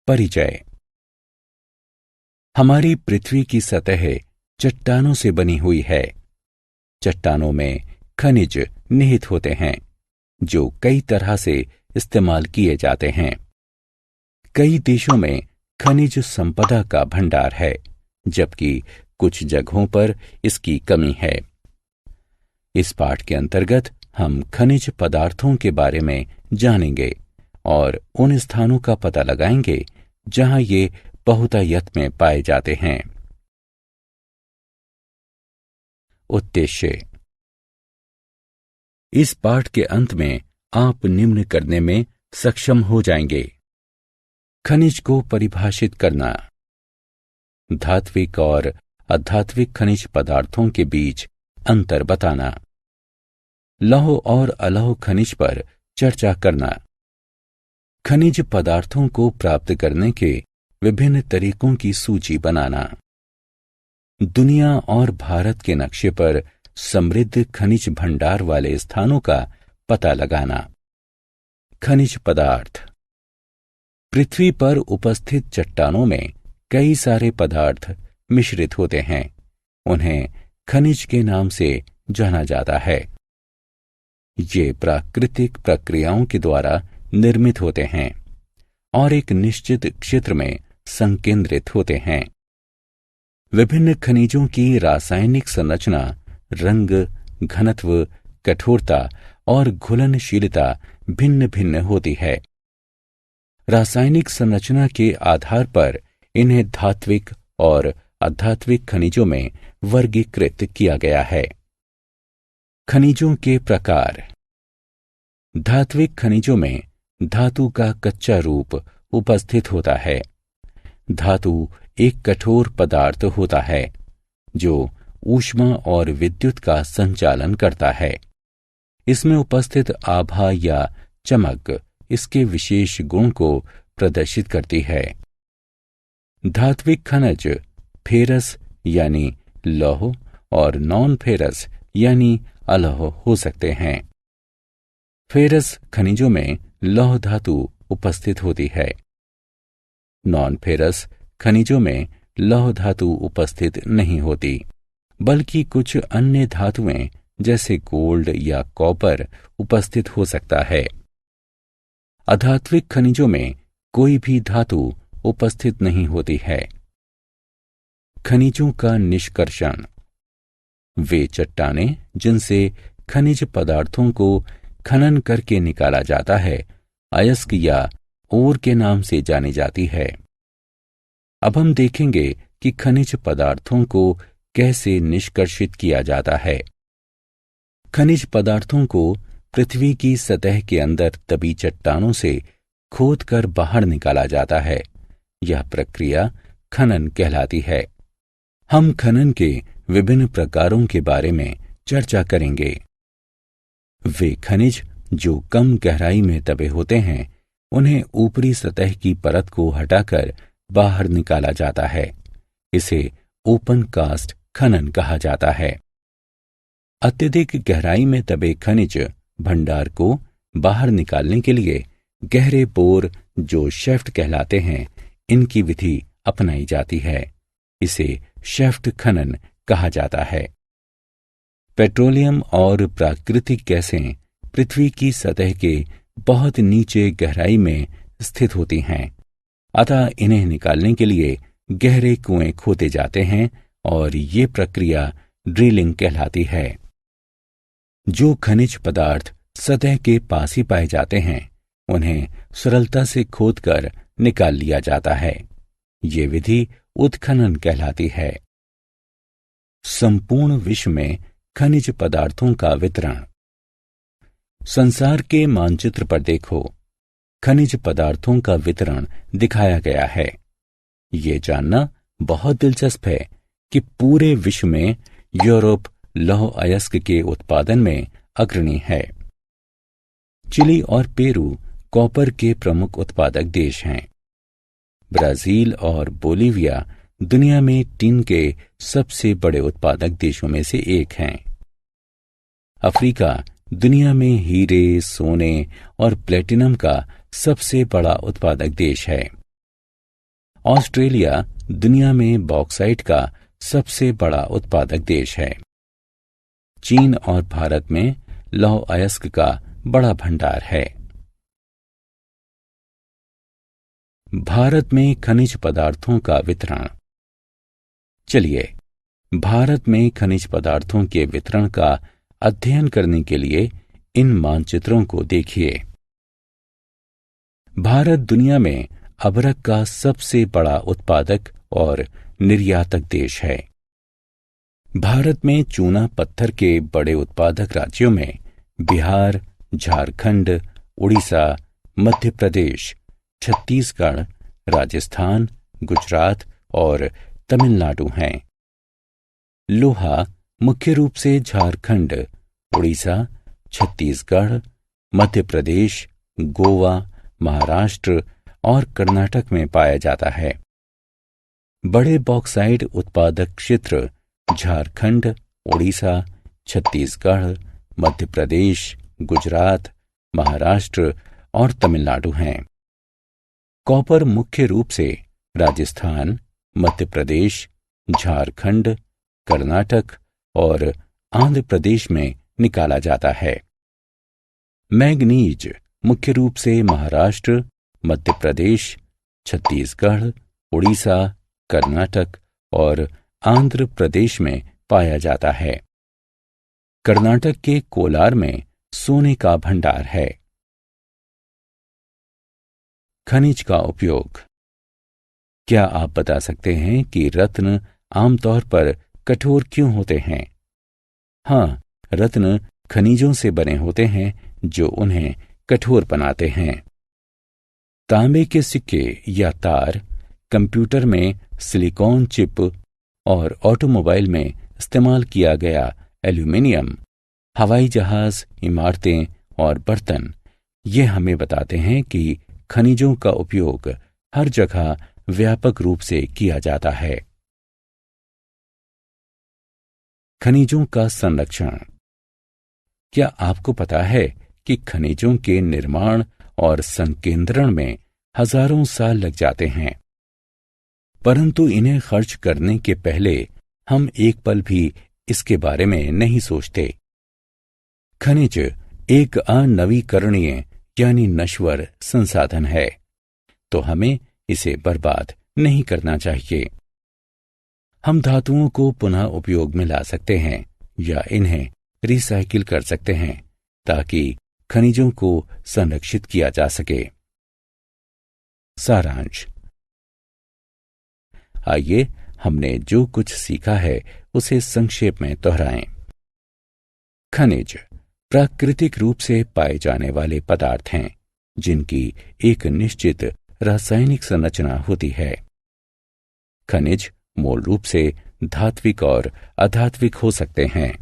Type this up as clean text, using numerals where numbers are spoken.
परिचय। हमारी पृथ्वी की सतह चट्टानों से बनी हुई है। चट्टानों में खनिज निहित होते हैं जो कई तरह से इस्तेमाल किए जाते हैं। कई देशों में खनिज संपदा का भंडार है, जबकि कुछ जगहों पर इसकी कमी है। इस पाठ के अंतर्गत हम खनिज पदार्थों के बारे में जानेंगे और उन स्थानों का पता लगाएंगे जहां ये बहुतायत में पाए जाते हैं। उद्देश्य। इस पाठ के अंत में आप निम्न करने में सक्षम हो जाएंगे: खनिज को परिभाषित करना, धात्विक और अधात्विक खनिज पदार्थों के बीच अंतर बताना, लौह और अलौह खनिज पर चर्चा करना, खनिज पदार्थों को प्राप्त करने के विभिन्न तरीकों की सूची बनाना, दुनिया और भारत के नक्शे पर समृद्ध खनिज भंडार वाले स्थानों का पता लगाना। खनिज पदार्थ। पृथ्वी पर उपस्थित चट्टानों में कई सारे पदार्थ मिश्रित होते हैं। उन्हें खनिज के नाम से जाना जाता है। ये प्राकृतिक प्रक्रियाओं के द्वारा निर्मित होते हैं और एक निश्चित क्षेत्र में संकेंद्रित होते हैं। विभिन्न खनिजों की रासायनिक संरचना, रंग, घनत्व, कठोरता और घुलनशीलता भिन्न भिन्न होती है। रासायनिक संरचना के आधार पर इन्हें धात्विक और अधात्विक खनिजों में वर्गीकृत किया गया है। खनिजों के प्रकार। धात्विक खनिजों में धातु का कच्चा रूप उपस्थित होता है। धातु एक कठोर पदार्थ होता है जो ऊष्मा और विद्युत का संचालन करता है। इसमें उपस्थित आभा या चमक इसके विशेष गुण को प्रदर्शित करती है। धात्विक खनिज फेरस यानी लौह और नॉन फेरस यानी अलौह हो सकते हैं। फेरस खनिजों में लौह धातु उपस्थित होती है। नॉन फेरस खनिजों में लौह धातु उपस्थित नहीं होती, बल्कि कुछ अन्य धातुएं जैसे गोल्ड या कॉपर उपस्थित हो सकता है। अधात्विक खनिजों में कोई भी धातु उपस्थित नहीं होती है। खनिजों का निष्कर्षण। वे चट्टानें जिनसे खनिज पदार्थों को खनन करके निकाला जाता है, अयस्क या ओर के नाम से जानी जाती है। अब हम देखेंगे कि खनिज पदार्थों को कैसे निष्कर्षित किया जाता है। खनिज पदार्थों को पृथ्वी की सतह के अंदर दबी चट्टानों से खोदकर बाहर निकाला जाता है। यह प्रक्रिया खनन कहलाती है। हम खनन के विभिन्न प्रकारों के बारे में चर्चा करेंगे। वे खनिज जो कम गहराई में दबे होते हैं, उन्हें ऊपरी सतह की परत को हटाकर बाहर निकाला जाता है। इसे ओपन कास्ट खनन कहा जाता है। अत्यधिक गहराई में दबे खनिज भंडार को बाहर निकालने के लिए गहरे बोर जो शैफ्ट कहलाते हैं, इनकी विधि अपनाई जाती है। इसे शैफ्ट खनन कहा जाता है। पेट्रोलियम और प्राकृतिक गैसें पृथ्वी की सतह के बहुत नीचे गहराई में स्थित होती हैं, अतः इन्हें निकालने के लिए गहरे कुएं खोदे जाते हैं और ये प्रक्रिया ड्रिलिंग कहलाती है। जो खनिज पदार्थ सतह के पास ही पाए जाते हैं, उन्हें सरलता से खोदकर निकाल लिया जाता है। ये विधि उत्खनन कहलाती है। संपूर्ण विश्व में खनिज पदार्थों का वितरण। संसार के मानचित्र पर देखो, खनिज पदार्थों का वितरण दिखाया गया है। ये जानना बहुत दिलचस्प है कि पूरे विश्व में यूरोप लौह अयस्क के उत्पादन में अग्रणी है। चिली और पेरू कॉपर के प्रमुख उत्पादक देश हैं। ब्राजील और बोलीविया दुनिया में टिन के सबसे बड़े उत्पादक देशों में से एक हैं। अफ्रीका दुनिया में हीरे, सोने और प्लेटिनम का सबसे बड़ा उत्पादक देश है। ऑस्ट्रेलिया दुनिया में बॉक्साइट का सबसे बड़ा उत्पादक देश है। चीन और भारत में लौह अयस्क का बड़ा भंडार है। भारत में खनिज पदार्थों का वितरण। चलिए भारत में खनिज पदार्थों के वितरण का अध्ययन करने के लिए इन मानचित्रों को देखिए। भारत दुनिया में अभ्रक का सबसे बड़ा उत्पादक और निर्यातक देश है। भारत में चूना पत्थर के बड़े उत्पादक राज्यों में बिहार, झारखंड, उड़ीसा, मध्य प्रदेश, छत्तीसगढ़, राजस्थान, गुजरात और तमिलनाडु हैं। लोहा मुख्य रूप से झारखंड, उड़ीसा, छत्तीसगढ़, मध्य प्रदेश, गोवा, महाराष्ट्र और कर्नाटक में पाया जाता है। बड़े बॉक्साइट उत्पादक क्षेत्र झारखंड, उड़ीसा, छत्तीसगढ़, मध्य प्रदेश, गुजरात, महाराष्ट्र और तमिलनाडु हैं। कॉपर मुख्य रूप से राजस्थान, मध्य प्रदेश, झारखंड, कर्नाटक और आंध्र प्रदेश में निकाला जाता है। मैग्नीज मुख्य रूप से महाराष्ट्र, मध्य प्रदेश, छत्तीसगढ़, उड़ीसा, कर्नाटक और आंध्र प्रदेश में पाया जाता है। कर्नाटक के कोलार में सोने का भंडार है। खनिज का उपयोग। क्या आप बता सकते हैं कि रत्न आमतौर पर कठोर क्यों होते हैं? हाँ, रत्न खनिजों से बने होते हैं जो उन्हें कठोर बनाते हैं। तांबे के सिक्के या तार, कंप्यूटर में सिलिकॉन चिप और ऑटोमोबाइल में इस्तेमाल किया गया एल्यूमीनियम, हवाई जहाज, इमारतें और बर्तन, ये हमें बताते हैं कि खनिजों का उपयोग हर जगह व्यापक रूप से किया जाता है। खनिजों का संरक्षण। क्या आपको पता है कि खनिजों के निर्माण और संकेंद्रण में हजारों साल लग जाते हैं, परंतु इन्हें खर्च करने के पहले हम एक पल भी इसके बारे में नहीं सोचते। खनिज एक अनवीकरणीय यानी नश्वर संसाधन है, तो हमें इसे बर्बाद नहीं करना चाहिए। हम धातुओं को पुनः उपयोग में ला सकते हैं या इन्हें रिसाइकिल कर सकते हैं ताकि खनिजों को संरक्षित किया जा सके। सारांश। आइए हमने जो कुछ सीखा है उसे संक्षेप में दोहराएं। खनिज प्राकृतिक रूप से पाए जाने वाले पदार्थ हैं जिनकी एक निश्चित रासायनिक संरचना होती है। खनिज मूल रूप से धात्विक और अधात्विक हो सकते हैं।